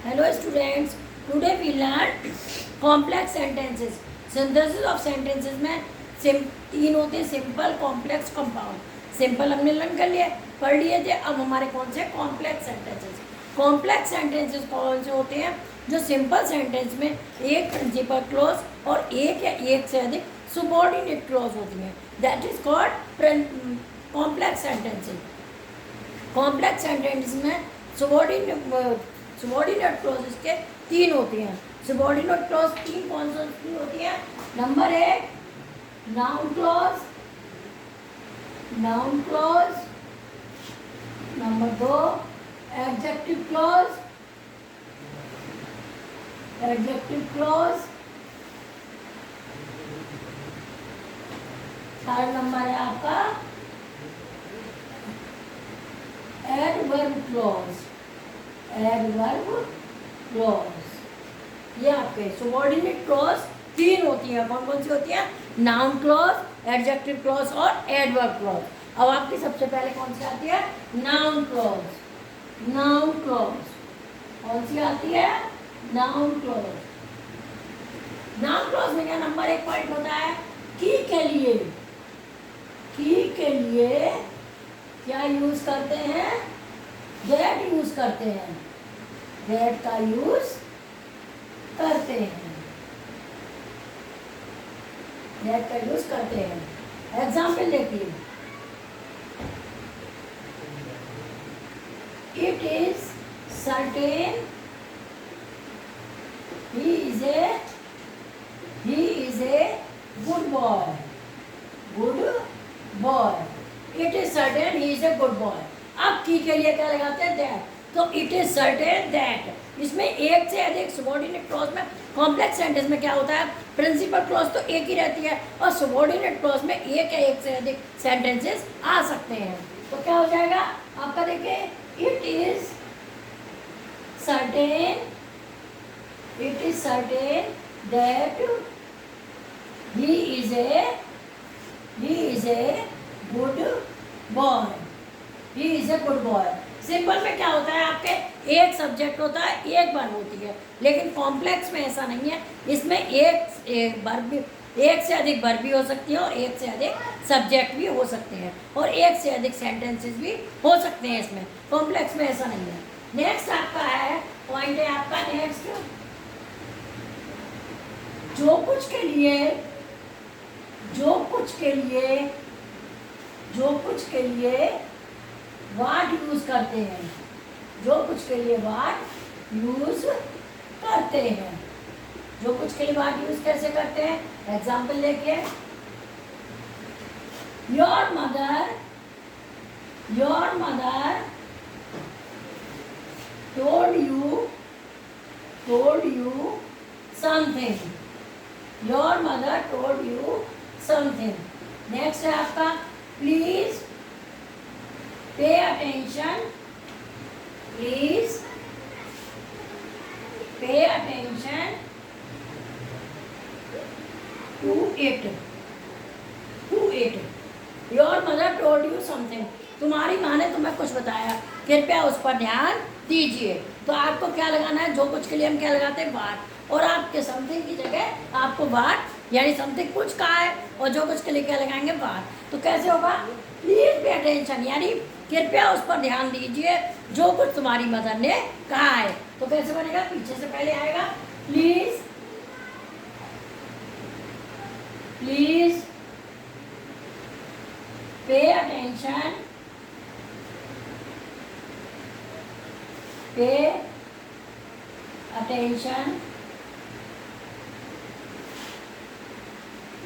Hello students, today we learn complex sentences. Synthesis of sentences में तीन होते हैं, सिंपल, कॉम्प्लेक्स, कंपाउंड. सिंपल हमने लर्न कर लिया, पढ़ लिए थे. अब हमारे कौन से कॉम्प्लेक्स सेंटेंसेस. कॉम्प्लेक्स सेंटेंसेस कौन से होते हैं? जो सिंपल सेंटेंस में एक प्रिंसिपल क्लॉज और एक या एक से अधिक सुबॉर्डिनेट क्लॉज होती हैं. That is called complex sentences. Complex sentence में सुबॉर्डिनेट क्लॉजेस के तीन होती हैं. सुबॉर्डिनेट क्लॉज तीन कौन सी होती हैं? नंबर एक, नाउन क्लॉज. Noun clause. नंबर दो, adjective clause. Adjective clause. Third number है आपका एडवर्ब क्लॉज. Adverb clause. ये आपके सुबॉर्डिनेट क्लॉज तीन होती हैं. कौन कौन सी होती हैं? नाउन क्लॉज, एडजेक्टिव क्लॉज और एडवर्ब क्लॉज. अब आपकी सबसे पहले कौन सी आती है? Noun clause. नाउन क्लॉज कौन सी आती है? Noun clause. नाउन क्लॉज में क्या नंबर एक पॉइंट होता है? की के लिए. की के लिए क्या यूज करते हैं? दैट यूज करते हैं. दैट का यूज करते हैं. दैट का यूज करते हैं. एग्जाम्पल देखिए. It is certain he is a good boy. Good boy. It is certain he is a good boy. अब की के लिए क्या लगाते हैं? दैट. तो इट इज सर्टेन दैट. इसमें एक से अधिक सुबॉर्डिनेट क्लॉज में, कॉम्प्लेक्स सेंटेंस में क्या होता है? प्रिंसिपल क्लॉज तो एक ही रहती है और सुबॉर्डिनेट क्लॉज में एक या एक से अधिक सेंटेंसेस आ सकते हैं. तो क्या हो जाएगा आपका? देखिए, it is certain. It is certain that he is a good boy. He is a good boy. Simple में क्या होता है? आपके एक सब्जेक्ट होता है, एक वर्ब होती है. लेकिन कॉम्प्लेक्स में ऐसा नहीं है. इसमें एक वर्ब भी, एक से अधिक वर्ब भी हो सकती है और एक से अधिक सब्जेक्ट भी हो सकते हैं और एक से अधिक सेंटेंसेस भी हो सकते हैं. इसमें कॉम्प्लेक्स में ऐसा नहीं है. नेक्स्ट आपका है पॉइंट है आपका नेक्स्ट, जो कुछ के लिए वाट यूज करते हैं. जो कुछ के लिए वाट यूज करते हैं. जो कुछ के लिए वाट यूज कैसे करते हैं? एग्जाम्पल देखिए. Your mother told you something. Your mother told you something. Next है आपका please pay attention. Please pay attention to it. Your mother told you something. तुम्हारी माँ ने तुम्हें कुछ बताया, कृपया उस पर ध्यान दीजिए. तो आपको क्या लगाना है? जो कुछ के लिए हम क्या लगाते हैं? वाट. और आपके समथिंग की जगह आपको वाट यानी समथिंग कुछ कहा है और जो कुछ के लिए क्या लगाएंगे? वाट. तो कैसे होगा? प्लीज पे अटेंशन यानी कृपया उस पर ध्यान दीजिए जो कुछ तुम्हारी मदर ने कहा है. तो कैसे बनेगा? पीछे से पहले आएगा please pay attention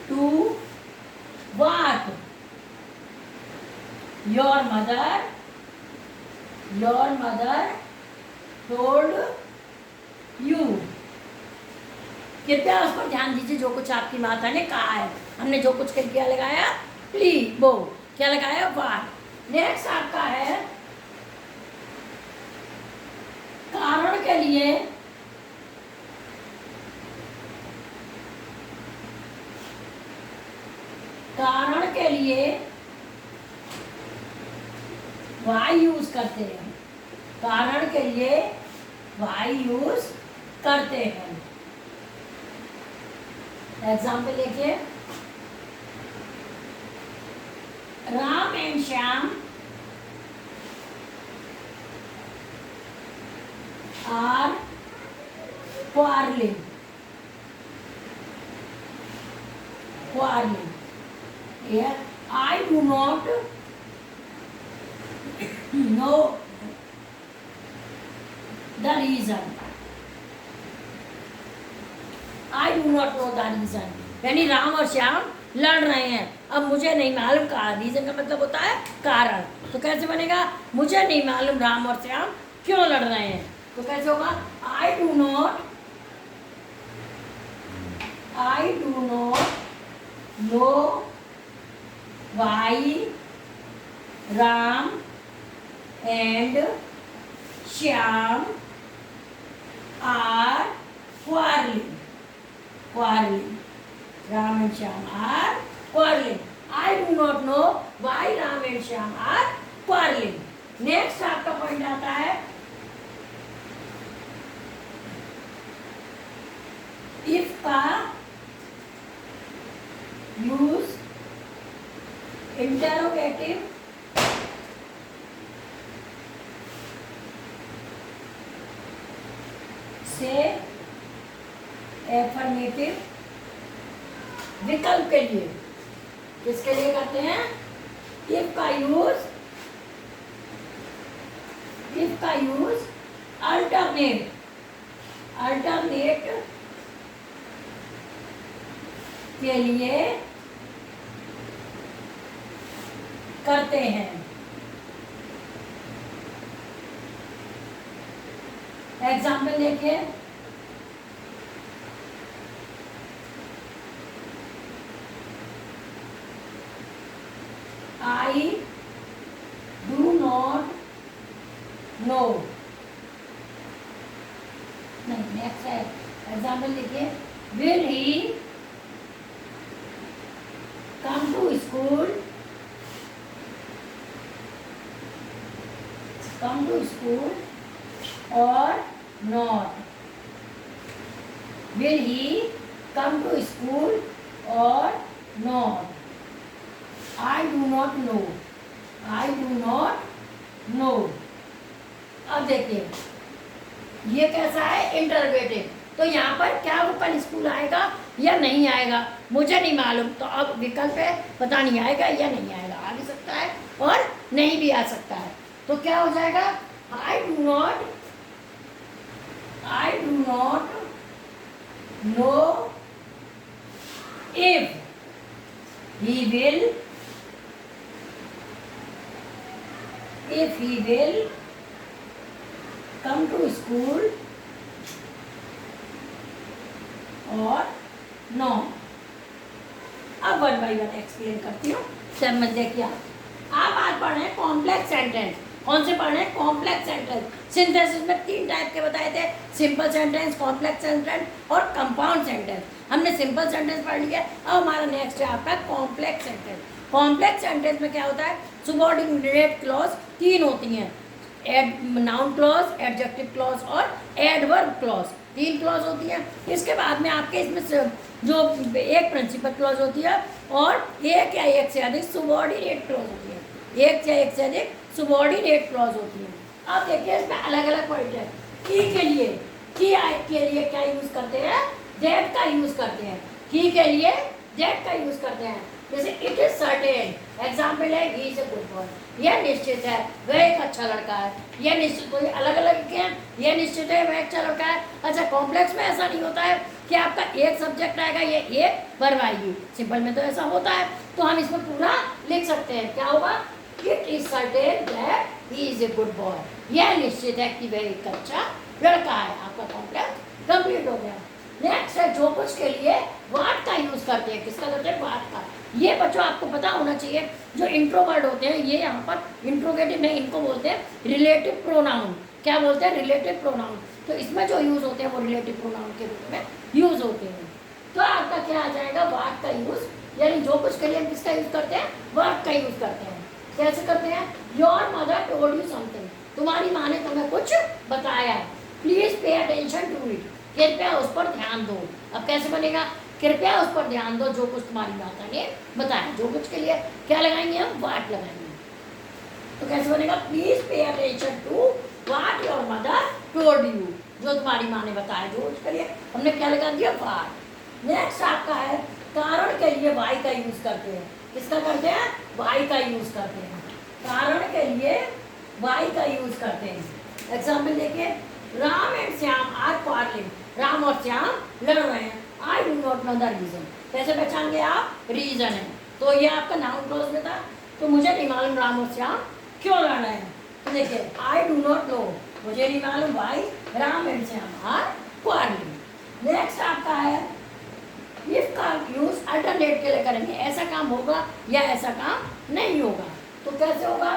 to what? Your mother told you. कृपया उस पर ध्यान दीजिए जो कुछ आपकी माता ने कहा है. हमने जो कुछ के क्या लगाया? प्लीज. वो क्या लगाया? वाट. नेक्स्ट आपका है कारण के लिए. कारण के लिए वाई यूज करते हैं. कारण के लिए वाई यूज करते हैं। एग्जाम्पल देखिए, Ram and Shyam are quarreling. Quarreling. Here, I do not know the reason. I do not know the reason. यानी राम और श्याम लड़ रहे हैं, अब मुझे नहीं मालूम का रीजन का मतलब होता है कारण। तो कैसे बनेगा, मुझे नहीं मालूम राम और श्याम क्यों लड़ रहे हैं। तो कैसे होगा, I do not know why Ram and Shyam are quarreling. Ram and Shyam are quarreling. I do not know why Ram and Shyam are quarreling. Next आपका पॉइंट आता है, if का यूज इंटरोगेटिव से एफर्मेटिव विकल्प के लिए, किसके लिए करते हैं, if का यूज अल्टरनेट के लिए करते हैं। एग्जाम्पल देखिए, आई डू नॉट नो, नहीं नेक्स्ट है, एग्जाम्पल देखिए, will he come to school or not, will he come to school or not, I do not know। अब देखिए ये कैसा है, इंटरोगेटिव। तो यहाँ पर क्या वो कल स्कूल आएगा या नहीं आएगा मुझे नहीं मालूम, तो अब विकल्प है पता नहीं आएगा या नहीं आएगा, आ भी सकता है और नहीं भी आ सकता है। तो क्या हो जाएगा, I do not know if he will come to school और नो। अब वन बाई वन एक्सप्लेन करती हूँ, समझ देखिए। आप आज पढ़ रहे हैं कॉम्प्लेक्स सेंटेंस। कौन से पढ़ रहे हैं, कॉम्प्लेक्स सेंटेंस। सिंथेसिस में 3 टाइप के बताए थे, सिंपल सेंटेंस, कॉम्प्लेक्स सेंटेंस और कंपाउंड सेंटेंस। हमने सिंपल सेंटेंस पढ़ लिया, अब हमारा नेक्स्ट है आपका कॉम्प्लेक्स सेंटेंस। कॉम्प्लेक्स सेंटेंस में क्या होता है, सबऑर्डिनेट क्लॉज 3 होती हैं, नाउन क्लॉज, एडजेक्टिव क्लॉज और एडवर्ब क्लॉज, 3 क्लॉज होती हैं। इसके बाद में आपके इसमें जो एक प्रिंसिपल क्लॉज होती है और एक या एक से अधिक सबऑर्डिनेट क्लॉज होती है, एक या एक से अधिक सबऑर्डिनेट क्लॉज होती है। अब देखिए इसमें अलग अलग पॉइंट है। की के लिए क्या यूज करते हैं, दैट का यूज करते हैं। की के लिए दैट का यूज करते हैं, जैसे इट इज सर्टेन, एग्जाम्पल है he is a good boy, यह निश्चित है वह एक अच्छा लड़का है। यह निश्चित, कोई अलग अलग के हैं, यह निश्चित है वह अच्छा लड़का है। अच्छा कॉम्प्लेक्स में ऐसा नहीं होता है कि आपका एक सब्जेक्ट आएगा, ये एक वर्ब आएगी। सिंपल में तो ऐसा होता है, तो हम इसमें पूरा लिख सकते हैं। क्या होगा, it is certain that he is a good boy, यह निश्चित है कि वह एक अच्छा लड़का है। आपका कॉम्प्लेक्स कंप्लीट हो गया। नेक्स्ट है जो कुछ के लिए वाट का यूज करते हैं, किसका करते हैं, वाट का। ये बच्चों आपको पता होना चाहिए, जो इंट्रो वर्ड होते हैं ये यहाँ पर इंट्रोगेटिव नहीं, इनको बोलते हैं रिलेटिव प्रोनाउन। क्या बोलते हैं, रिलेटिव प्रोनाउन। तो इसमें जो यूज होते हैं वो रिलेटिव प्रोनाउन के रूप में यूज होते हैं। तो आपका क्या आ जाएगा, वाट का यूज, यानी जो कुछ के लिए हम किसका यूज करते हैं, वाट का यूज करते हैं। कैसे करते हैं, your mother told you something, तुम्हारी माँ ने तुम्हें कुछ बताया। Please pay attention to it, कृपया उस पर ध्यान दो। अब कैसे बनेगा, कृपया उस पर ध्यान दो जो कुछ तुम्हारी माता ने बताया। जो कुछ के लिए क्या लगाएंगे हम, वाट लगाएंगे। तो कैसे बनेगा, please pay attention to what your mother told you, जो तुम्हारी माँ ने बताया। जो उसके लिए हमने क्या लगा दिया, वाट। नेक्स्ट आपका है कारण के लिए वाई का यूज करते हैं। किसका करते हैं, वाई का यूज करते हैं। कारण के लिए वाई का यूज करते हैं। एग्जाम्पल देखिए, Ram and Shyam are quarrelling, Ram और श्याम लड़ रहे हैं। I do not know the reason, कैसे पहचान गए आप, रीजन है। तो ये आपका नाउन क्लॉज में था, तो मुझे नहीं मालूम राम और श्याम क्यों लड़ रहे हैं। तो देखिए, आई डू नॉट नो, मुझे नहीं मालूम भाई Ram and Shyam are quarrelling. Next आपका है इफ का यूज अल्टरनेट के लिए करेंगे, ऐसा काम होगा या ऐसा काम नहीं होगा। तो कैसे होगा,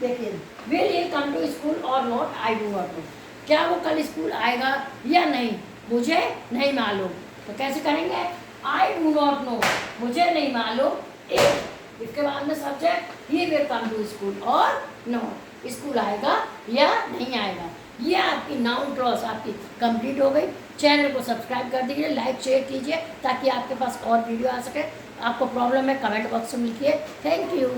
देखिए, will he come to school और not, I do not know, क्या वो कल स्कूल आएगा या नहीं, मुझे नहीं मालूम। तो कैसे करेंगे, आई डू नॉट नो, मुझे नहीं मालूम। इफ, इसके बाद में subject, he will come to school और नॉट, स्कूल आएगा या नहीं आएगा। ये आपकी नाउन क्लॉज आपकी कंप्लीट हो गई। चैनल को सब्सक्राइब कर दीजिए, लाइक शेयर कीजिए ताकि आपके पास और वीडियो आ सके। आपको प्रॉब्लम है कमेंट बॉक्स में लिखिए। Thank you.